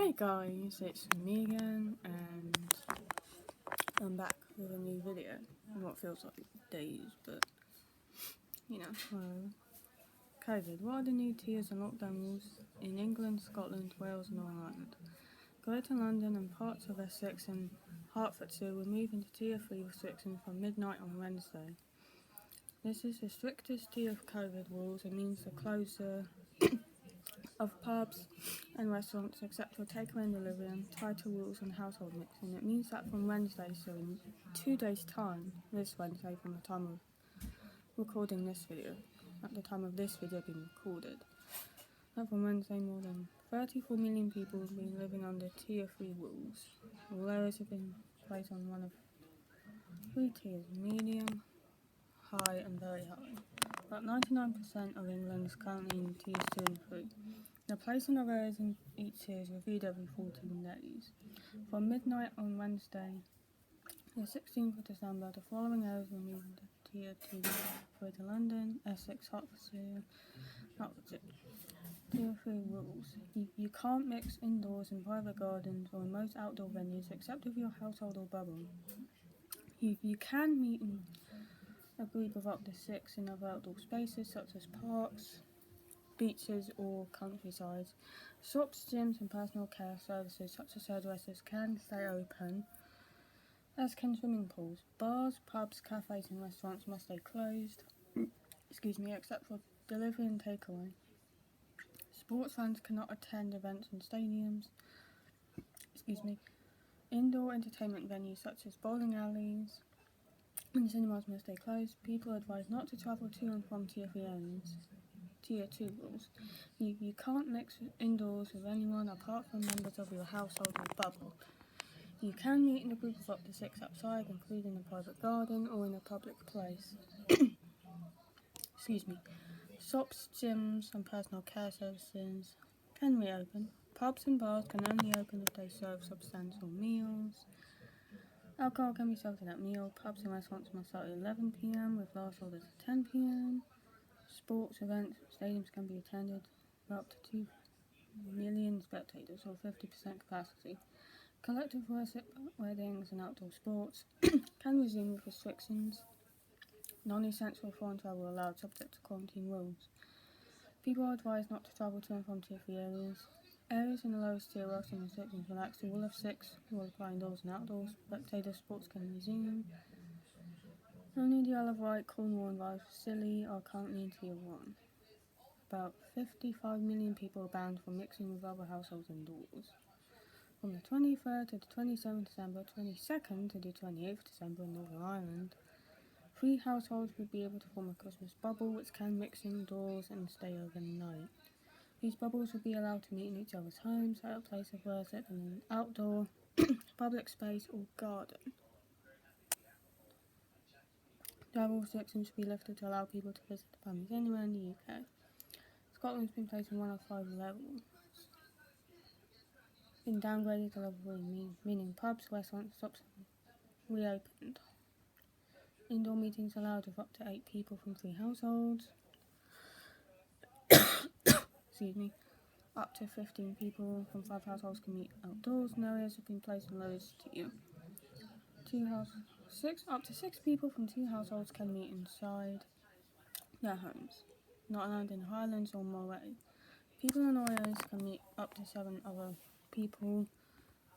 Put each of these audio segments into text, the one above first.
Hey guys, it's me again, and I'm back with a new video in what feels like days, but COVID. What are the new tiers and lockdown rules in England, Scotland, Wales, and Northern Ireland? Greater London and parts of Essex and Hertfordshire will move into Tier 3 restrictions from midnight on Wednesday. This is the strictest tier of COVID rules and means the closure of pubs and restaurants except for takeaway and delivery and tighter rules on household mixing. It means that from Wednesday, so in 2 days' time, this Wednesday from the time of recording this video, at the time of this video being recorded, that from Wednesday more than 34 million people have been living under Tier 3 rules. All areas have been placed on one of 3 tiers: medium, high and very high. About 99% of England is currently in tiers 2 and 3. The placing of areas in each tier is reviewed every 14 days. From midnight on Wednesday, the 16th of December, the following areas will move into Tier 2: Greater London, Essex, Hertfordshire. Tier 3 rules. You can't mix indoors in private gardens or in most outdoor venues except with your household or bubble. You can meet in a group of up to 6 in other outdoor spaces such as parks, beaches or countrysides. Shops, gyms and personal care services such as hairdressers can stay open, as can swimming pools. Bars, pubs, cafes and restaurants must stay closed, except for delivery and takeaway. Sports fans cannot attend events in stadiums. Indoor entertainment venues such as bowling alleys and cinemas must stay closed. People are advised not to travel to and from Tier 3 areas. Tier 2 rules. You can't mix indoors with anyone apart from members of your household or bubble. You can meet in a group of up to 6 outside, including a private garden or in a public place. Shops, gyms and personal care services can reopen. Pubs and bars can only open if they serve substantial meals. Alcohol can be served at meal. Pubs and restaurants must start at 11 p.m. with last orders at 10 p.m. Sports events, stadiums can be attended with up to 2 million spectators or 50% capacity. Collective worship, weddings and outdoor sports can resume with restrictions. Non-essential foreign travel allowed subject to quarantine rules. People are advised not to travel to and from Tier 3 areas. Areas in the lowest tier where some restrictions relaxed to rule of 6 will apply indoors and outdoors. Spectator sports can resume. Only the Isle of Wight, Cornwall and Rice Scilly are currently in Tier 1. About 55 million people are banned from mixing with other households indoors. From the 23rd to the 27th December, 22nd to the 28th December in Northern Ireland, 3 households will be able to form a Christmas bubble which can mix indoors and stay overnight. These bubbles will be allowed to meet in each other's homes, at a place of worship, in an outdoor, public space or garden. Travel restrictions should be lifted to allow people to visit their families anywhere in the UK. Scotland's been placed on one of 5 levels. Been downgraded to level 3, meaning pubs, restaurants, shops reopened. Indoor meetings allowed with up to 8 people from 3 households. Up to 15 people from 5 households can meet outdoors, and areas have been placed in lowest tier. Up to 6 people from 2 households can meet inside their homes, not allowed in Highlands or Moray. People in all areas can meet up to 7 other people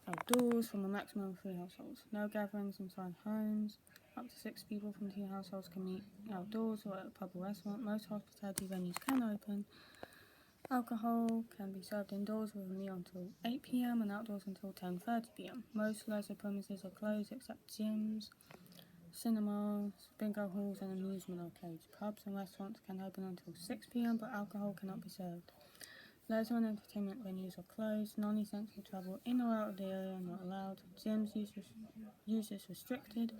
outdoors from a maximum of 3 households. No gatherings inside homes. Up to 6 people from 2 households can meet outdoors or at a pub or restaurant. Most hospitality venues can open. Alcohol can be served indoors with a meal until 8 p.m. and outdoors until 10:30 p.m. Most leisure premises are closed except gyms, cinemas, bingo halls and amusement arcades. Pubs and restaurants can open until 6 p.m. but alcohol cannot be served. Leisure and entertainment venues are closed. Non-essential travel in or out of the area are not allowed. Gyms use is restricted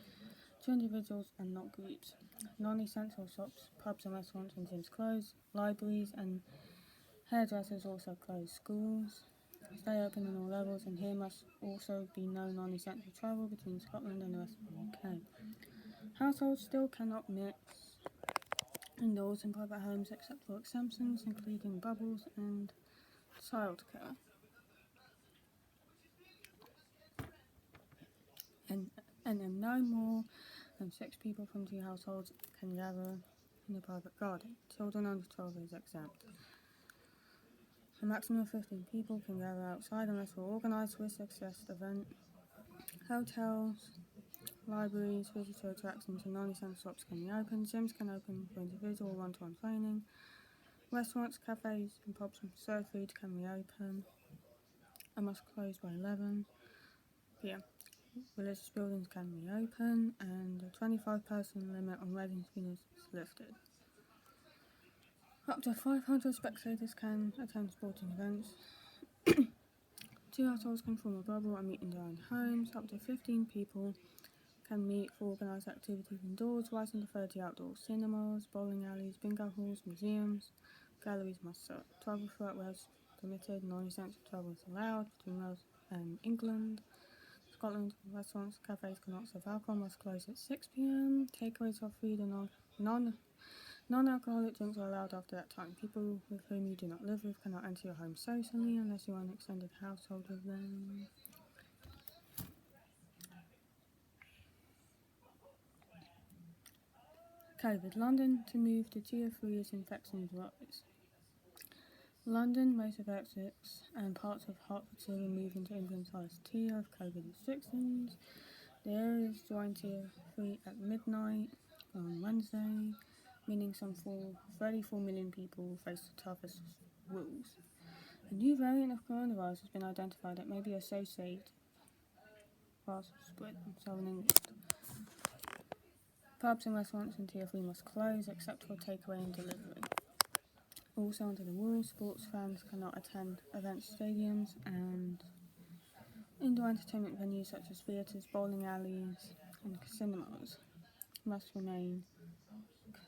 to individuals and not groups. Non-essential shops, pubs and restaurants and gyms closed. Libraries and hairdressers also closed. Schools stay open on all levels, and here must also be no non-essential travel between Scotland and the rest of the UK. Households still cannot mix indoors in private homes except for exemptions, including bubbles and childcare. and then no more than 6 people from 2 households can gather in the private garden. Children under 12 is exempt. A maximum of 15 people can gather outside unless for organised with success event. Hotels, libraries, visitor attractions and non-essential shops can be open. Gyms can open for individual one-to-one training. Restaurants, cafes and pubs and serve food can reopen and must close by 11 p.m. Religious buildings can reopen and a 25-person limit on weddings is lifted. Up to 500 spectators can attend sporting events. 2 households can form a bubble and meet in their own homes. Up to 15 people can meet for organised activities indoors, rising to 30 outdoors. Cinemas, bowling alleys, bingo halls, museums, galleries must serve. Travel throughout where's permitted, non-essential travel is allowed between Wales and England. Scotland, restaurants, cafes cannot serve alcohol, must close at 6 p.m. Takeaways of food and non-alcoholic drinks are allowed after that time. People with whom you do not live with cannot enter your home socially unless you are an extended household with them. COVID. London to move to Tier 3 as infections rise. London, most of Essex and parts of Hertfordshire will move into England's highest tier of COVID restrictions. The areas joined Tier 3 at midnight on Wednesday, meaning some 34 million people will face the toughest rules. A new variant of coronavirus has been identified that may be associated with spread in southern England. Pubs and restaurants in Tier 3 must close except for takeaway and delivery. Also under the rules, sports fans cannot attend events, stadiums and indoor entertainment venues such as theatres, bowling alleys and cinemas must remain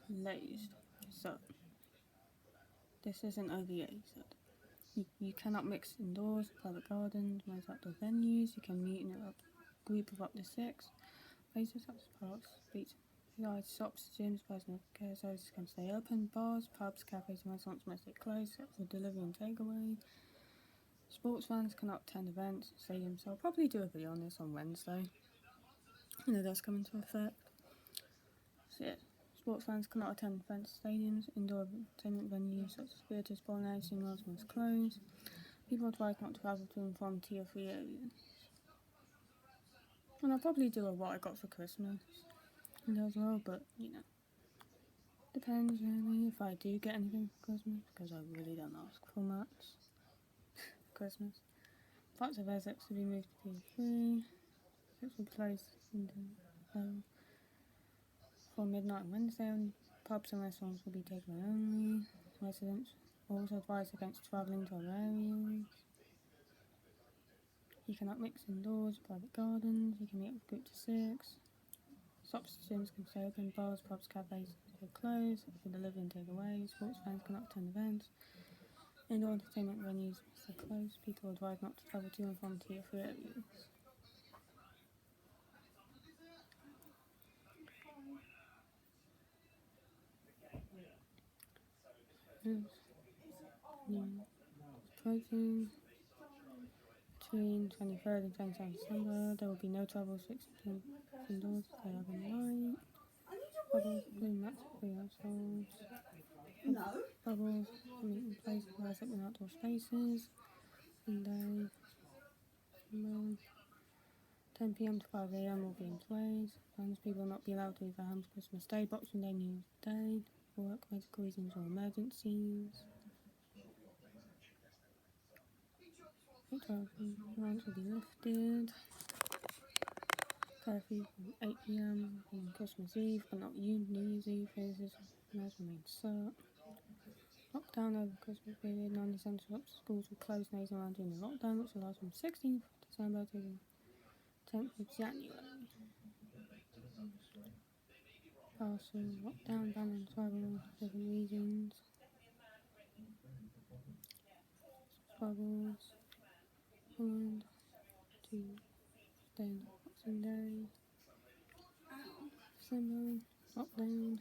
closed. So, this isn't OVA, so you cannot mix indoors, private gardens, most outdoor venues. You can meet in a group of up to 6. Places such as parks, beach, shops, gyms, personal care services can stay open. Bars, pubs, cafes and restaurants must stay closed except for delivery and takeaway. Sports fans cannot attend events, stadiums. So I'll probably do a video on this on Wednesday. And it does come into effect. So yeah, sports fans cannot attend events, stadiums, indoor entertainment venues such as theatres, bowling alleys, cinemas must close. People are advised not to travel to and from Tier 3 areas. And I'll probably do a what I got for Christmas as well, but you know, depends really if I do get anything for Christmas, because I really don't ask for much for Christmas. Parts of Essex will be moved to Tier 3, which will close from midnight on Wednesday, and pubs and restaurants will be takeaway only. Residents are also advised against travelling to other areas. You cannot mix indoors, private gardens, you can meet with groups of 6. Shops and gyms can stay open, bars, pubs, cafes can close for delivery and takeaway. Sports fans cannot attend events. Indoor entertainment venues must stay closed. People are advised not to travel to and from Tier 3 areas. Closing between 23rd and 27th December. There will be no travel restrictions indoors. Stay overnight. Bubbles, including max 3 households. Bubbles, meeting places, rise up in outdoor spaces. Sunday, 10 p.m. to 5 a.m. will be in place. Homeless people will not be allowed to leave their homes Christmas Day, Boxing Day, New Year's Day, for work, medical reasons or emergencies. Grants will be lifted. Curfew from 8 p.m. on Christmas Eve, but not New Year's Eve. Phases remain set. Lockdown over Christmas period. Non-essential shops, schools will close nationwide during the lockdown, which will last from 16th December to the 10th of January. Partial lockdown ban on travel to different regions. Bubbles. Holland to stay on Boxing Day. December. Lockdown.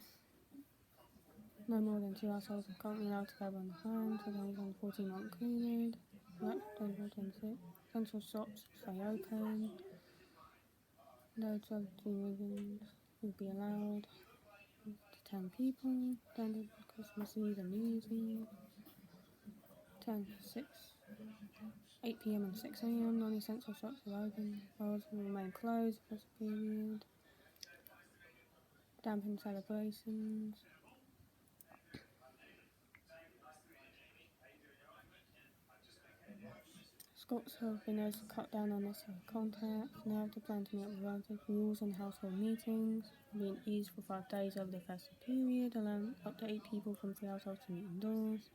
No more than 2 households are currently allowed to gather on the home. So those on 14 not included. Right, 24, 26. Central shops stay open. No traveling ribbons will be allowed to 10 people. Standard Christmas Eve and New Year's Eve. 10, 6, 8 p.m. and 6 a.m. Non-essential shops are open. Bars will remain closed for the period. Dampen celebrations. Scots have been able to cut down on unnecessary contact. Now have to plan to meet up with relatives. Rules on household meetings being eased for 5 days over the festive period, allowing up to 8 people from 3 households to meet indoors.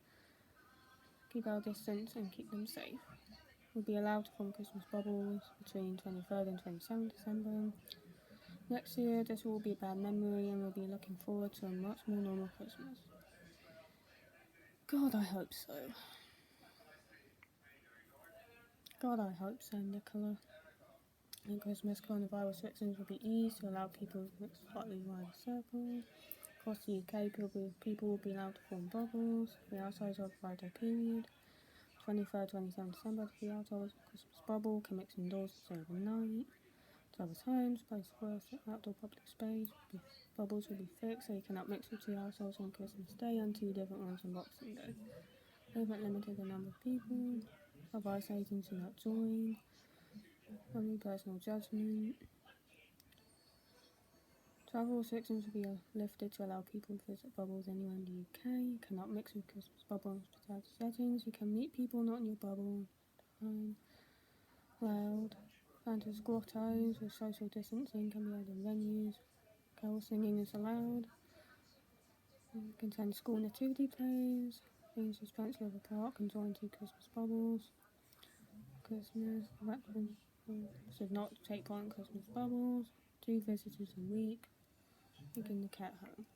Keep our distance and keep them safe. Will be allowed to form Christmas bubbles between 23rd and 27th December. Next year, this will be a bad memory and we'll be looking forward to a much more normal Christmas. God, I hope so. God, I hope so, Nicola. At Christmas, coronavirus restrictions will be eased to allow people to mix slightly wider circles. Across the UK, people will be allowed to form bubbles. The households of the 5-day period. 23rd, 27th December, the households Christmas bubble can mix indoors instead of overnight. Travelers' homes, place for outdoor public space. Bubbles will be fixed so you cannot mix with 2 households on Christmas Day and 2 different ones on Boxing Day. They haven't limited the number of people. Advice agents do not join. Only personal judgment. Travel restrictions will be lifted to allow people to visit bubbles anywhere in the UK. You cannot mix with Christmas bubble in hospitality settings. You can meet people not in your bubble. Loud. Santa's grottos with social distancing can be held in venues. Carol singing is allowed. Contain school nativity plays. Being suspension of a park and join 2 Christmas bubbles. Christmas. Should not take part in Christmas bubbles. 2 visitors a week. Taking the cat home.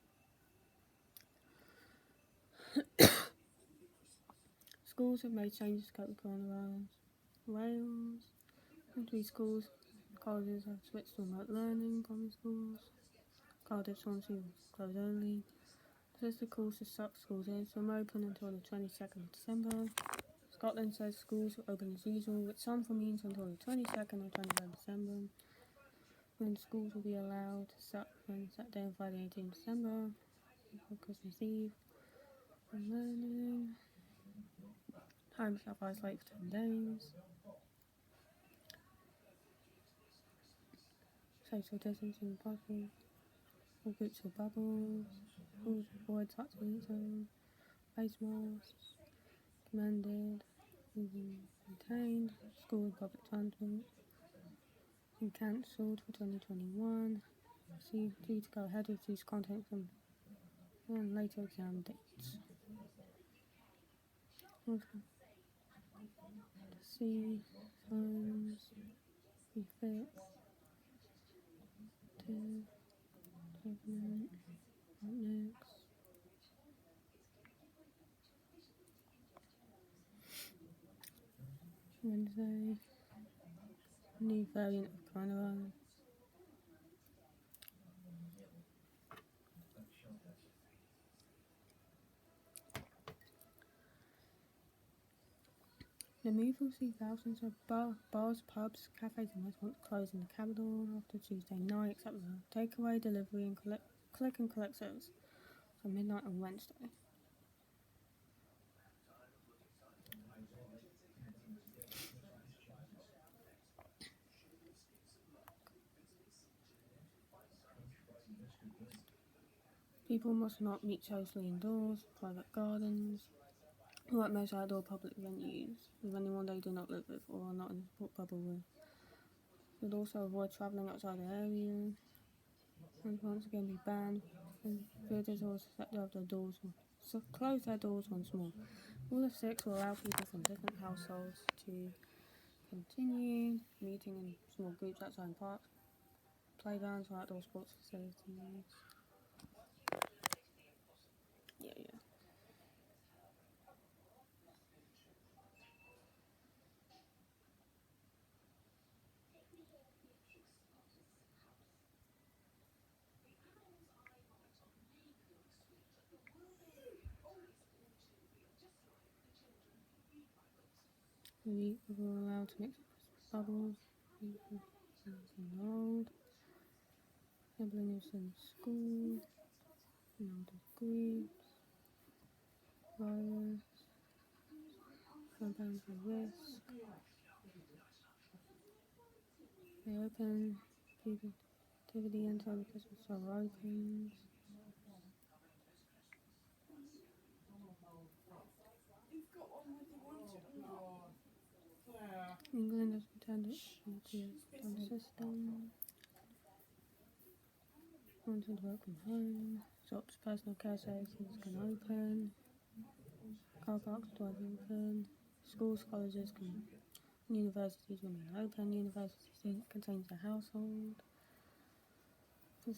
Schools have made changes to cope with coronavirus. Wales. Country schools, colleges have switched to remote learning. Primary schools. Cardiff, Swansea will close early. Says the course has sucked schools in, some open until the 22nd of December. Scotland says schools will open as usual, with some for means until the 22nd or 23rd of December. When schools will be allowed to suck on Saturday and Friday 18th December, before Christmas Eve. And learning. Homes self-isolate for 10 days. Social distancing possible. All groups of bubbles. Schools avoid touching each other. Face masks. Commanded. Maintained. School and public transport. And cancelled for 2021. See, due to go ahead with these content from and later exam dates. See, times, be fixed. 2, pregnant, next. Wednesday. New variant of coronavirus. The move will see thousands of bars, pubs, cafes and restaurants close in the capital after Tuesday night, except for takeaway, delivery and click and collect service from midnight on Wednesday. People must not meet socially indoors, private gardens, or at most outdoor public venues with anyone they do not live with or are not in a support bubble with. Should also avoid travelling outside the area and once again be banned and visitors set up their doors or close their doors once more. Rule of 6 will allow people from different households to continue meeting in small groups outside parks, playgrounds or outdoor sports facilities. Yeah. People are allowed to mix bubbles. Old. Gambling in school, and older groups, virus, compounds of risk. They open, people activity until the Christmas store opens. England has returned its system. Wanted work from home. Shops, personal care services can open. Car parks drive open. Schools, colleges can. Universities remain open. University contains the household.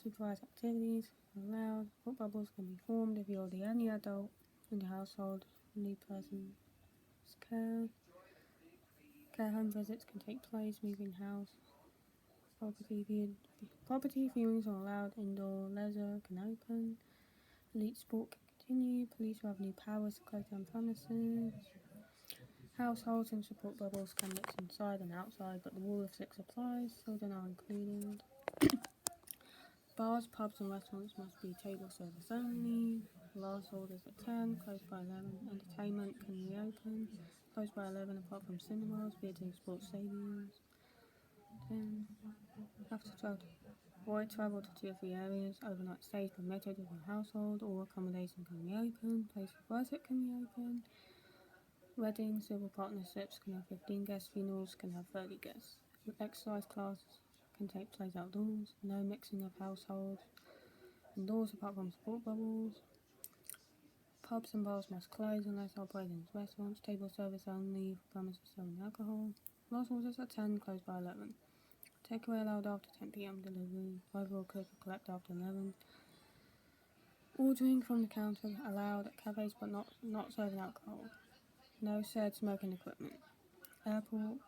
Supervised activities are allowed. Thought bubbles can be formed if you're the only adult in the household. Only person's care. Care home visits can take place. Moving house. Property viewings are allowed. Indoor leisure can open. Elite sport can continue. Police will have new powers to close down premises. Households and support bubbles can mix inside and outside, but the rule of six applies. Children are included. Bars, pubs and restaurants must be table service only. Last orders at 10, closed by 11. Entertainment can reopen, closed by 11 apart from cinemas, theatres and sports stadiums. 10. After 12, avoid travel to 2 or 3 areas. Overnight stays permitted with your household. All accommodation can reopen. Place of worship can reopen. Weddings, civil partnerships can have 15 guests. Funerals can have 30 guests. Exercise classes can take place outdoors. No mixing of households indoors apart from sport bubbles. Pubs and bars must close unless operating as restaurants. Table service only for premises selling alcohol. Last orders at 10, closed by 11. Takeaway allowed after 10 p.m. Delivery. Overall click or collect after 11. Ordering from the counter allowed at cafes but not serving alcohol. No shared smoking equipment. Airports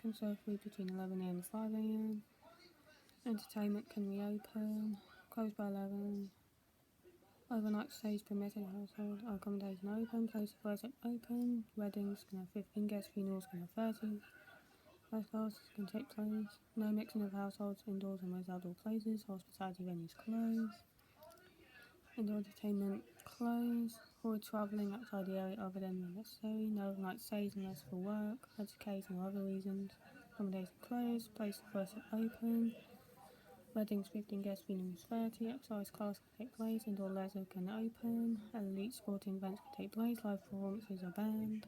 can serve food between 11 a.m. and 5 a.m. Entertainment can reopen. Closed by 11. Overnight stays permitted. Household accommodation open. Place of worship open. Weddings can have 15 guests. Funerals can have 30. First classes can take place. No mixing of households indoors and most outdoor places. Hospitality venues closed. Indoor entertainment closed. Avoid travelling outside the area other than when necessary. No overnight stays unless for work, education or other reasons. Accommodation closed. Place of worship open. Weddings 15 guests, funerals 30. Exercise class can take place. Indoor leisure can open. Elite sporting events can take place. Live performances are banned.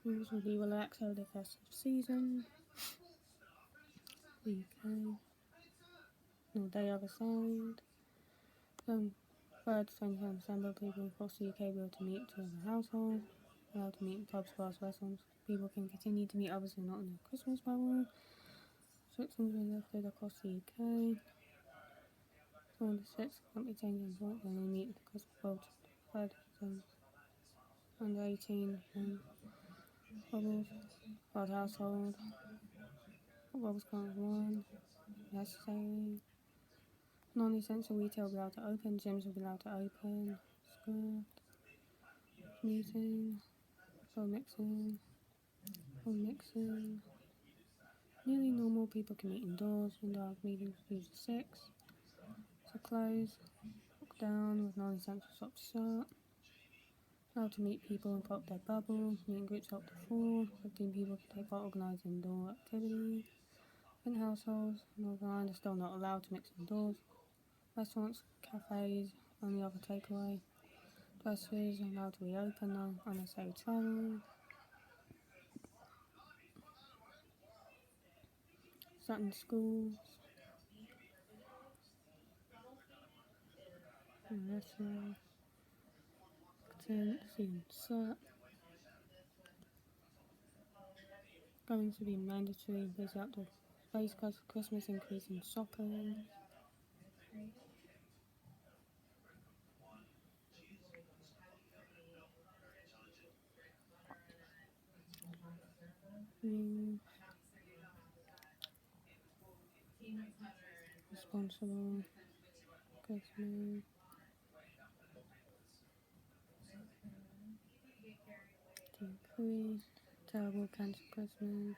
Rules will be relaxed over the festive season. The UK. No day other side. 3rd to 27th December, people across the UK will be able to meet to the household. Allowed to meet in pubs, bars, restaurants. People can continue to meet others who are not in the Christmas bubble. Restrictions will be lifted across the UK. All the six can't be changed in point when they meet the Christmas bubble. 3rd under 18 bubbles. Hard household. Bubbles count as one. Necessary. Non-essential retail will be allowed to open. Gyms will be allowed to open. Script. Meeting. Phone mixing. Nearly normal people can meet indoors. Indoor meetings usually 6. So close. Lock down with non-essential shops shut. Allowed to meet people and pop their bubble. Meeting groups up to 4. 15 people can take part organised indoor activities. In households, Northern Ireland is still not allowed to mix indoors. Restaurants, cafes, only other takeaway. Dresses are allowed to reopen on unnecessary travel. Certain schools. And restaurants. Going to be mandatory busy outdoor space because of Christmas increase in shopping. Responsible Christmas. 3. Terrible cancel Christmas.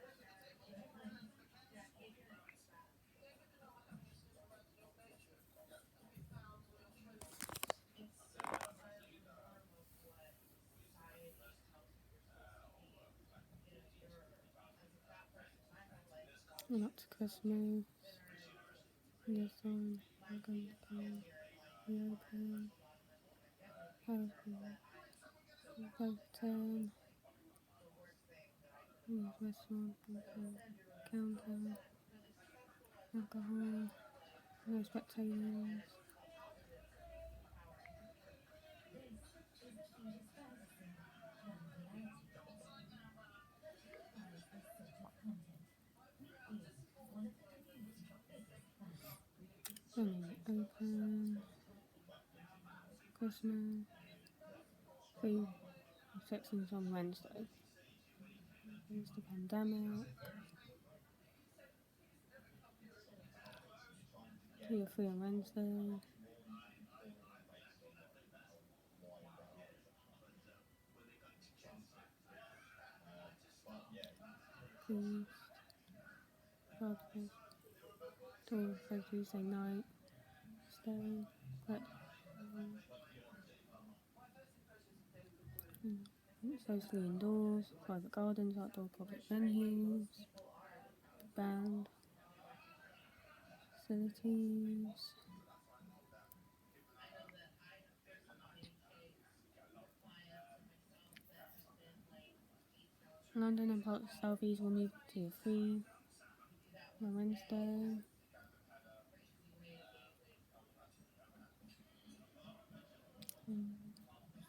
And up to Christmas. This one, I'm going to go reopen. Overton. Restaurant, counter, alcohol, no spectators. Open. Christmas. 3 sections on Wednesday. There's the pandemic. 2 or 3 on Wednesday. Please. God, please. 2 for Tuesday night. Stay. But, socially indoors. Private gardens. Outdoor public venues. Band. Facilities. London and parts of South East will move to Tier 3 on Wednesday.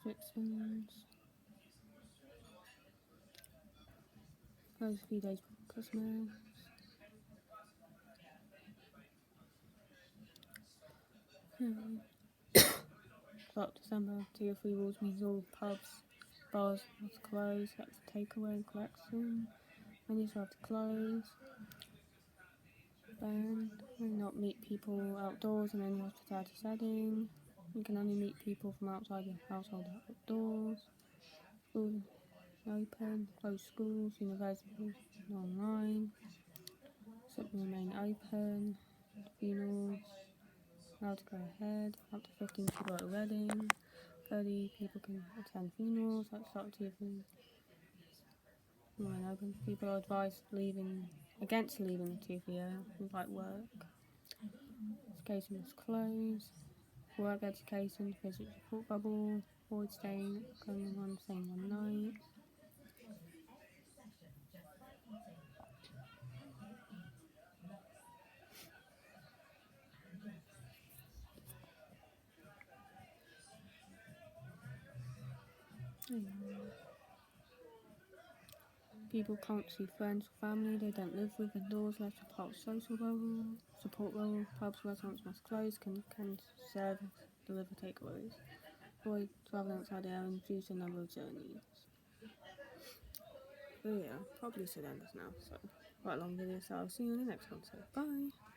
Restrictions. Close a few days before Christmas. Start December, Tier 3 rules means all pubs, bars have to close, that's takeaway and collection. Menus have to close. Banned. May not meet people outdoors in any hospitality setting. You can only meet people from outside your household outdoors. Schools open. Close schools, universities online. SIP will remain open. Funerals allowed to go ahead. Up to 15 people at a wedding. 30 people can attend funerals. That's up to you. Remain open. People are advised against leaving the TVO, like work. Education must close. Work education, visit support bubble. Avoid staying only one night. People can't see friends or family they don't live with indoors, less a part of social bubble. Support bubble. Pubs, restaurants must close. Can serve, deliver takeaways. Avoid travelling outside the area and reduce the number of journeys. But yeah, probably should end this now. So, quite a long video, so I'll see you in the next one. So, bye.